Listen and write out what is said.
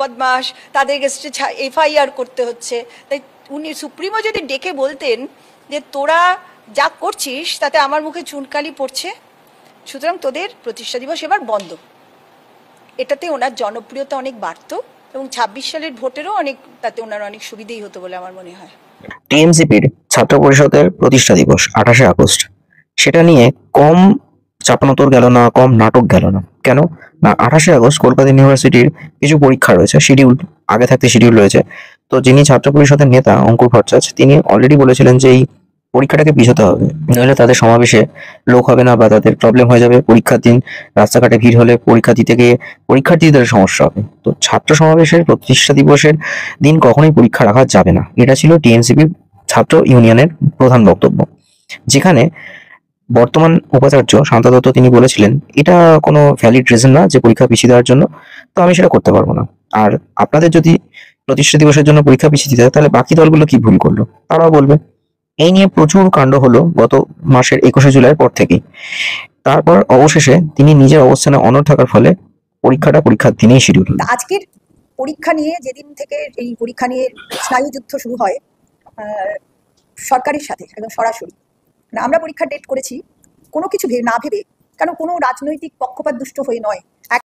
বদমাস, তাদের এগেনস্টে এফআইআর করতে হচ্ছে। তাই উনি সুপ্রিমো যদি ডেকে বলতেন যে তোরা যা করছিস তাতে আমার মুখে চুনকালি পড়ছে, সুতরাং তোদের প্রতিষ্ঠা দিবস এবার বন্ধ, এটাতে ওনার জনপ্রিয়তা অনেক বাড়তো এবং ২৬ সালের ভোটেরও অনেক, তাতে ওনার অনেক সুবিধেই হতো বলে আমার মনে হয়। টিএমসিপির ছাত্র পরিষদের প্রতিষ্ঠা দিবস ২৮শে আগস্ট, সেটা নিয়ে কম চাপানোতর গেল না, কম নাটক গেল না। কেন না, ২৮শে আগস্ট কলকাতা ইউনিভার্সিটির কিছু পরীক্ষা রয়েছে, শিডিউল আগে থাকতে শিডিউল রয়েছে। তো যিনি ছাত্র পরিষদের নেতা অঙ্কুর ভট্টাচার্য, তিনি অলরেডি বলেছিলেন যে এই পরীক্ষাটাকে পিছোতে হবে, নইলে তাদের সমাবেশে লোক হবে না বা তাদের প্রবলেম হয়ে যাবে। পরীক্ষার দিন রাস্তাঘাটে ভিড় হলে পরীক্ষা দিতে গিয়ে পরীক্ষার্থীদের সমস্যা হবে। তো ছাত্র সমাবেশের প্রতিষ্ঠা দিবসের দিন কখনোই পরীক্ষা রাখা যাবে না, এটা ছিল টিএমসিপি ছাত্র ইউনিয়নের প্রধান বক্তব্য। যেখানে বর্তমান উপাচার্য শান্তা দত্ত তিনি বলেছিলেন এটা কোনো ভ্যালিড রিজন না যে পরীক্ষা পিছিয়ে দেওয়ার জন্য, তো আমি সেটা করতে পারবো না। আর আপনাদের যদি প্রতিষ্ঠা দিবসের জন্য পরীক্ষা পিছিয়ে দিতে হয় তাহলে বাকি দলগুলো কি ভুল করলো তারাও বলবে। এই নিয়ে প্রচুর কাণ্ড হলো গত মাসের ২১শে জুলাইয়ের পর থেকেই। তারপর অবশেষে তিনি নিজের অবস্থানে অনড় থাকার ফলে পরীক্ষার দিনেই শিডিউল হলো। আজকের পরীক্ষা নিয়ে, যেদিন থেকে এই পরীক্ষা নিয়ে স্নায়ুযুদ্ধ শুরু হয় সরকারের সাথে একদম সরাসরি, আমরা পরীক্ষার ডেট করেছি কোনো কিছু না ভেবে, কারণ কোনো রাজনৈতিক পক্ষপাত দুষ্ট হয়ে নয়।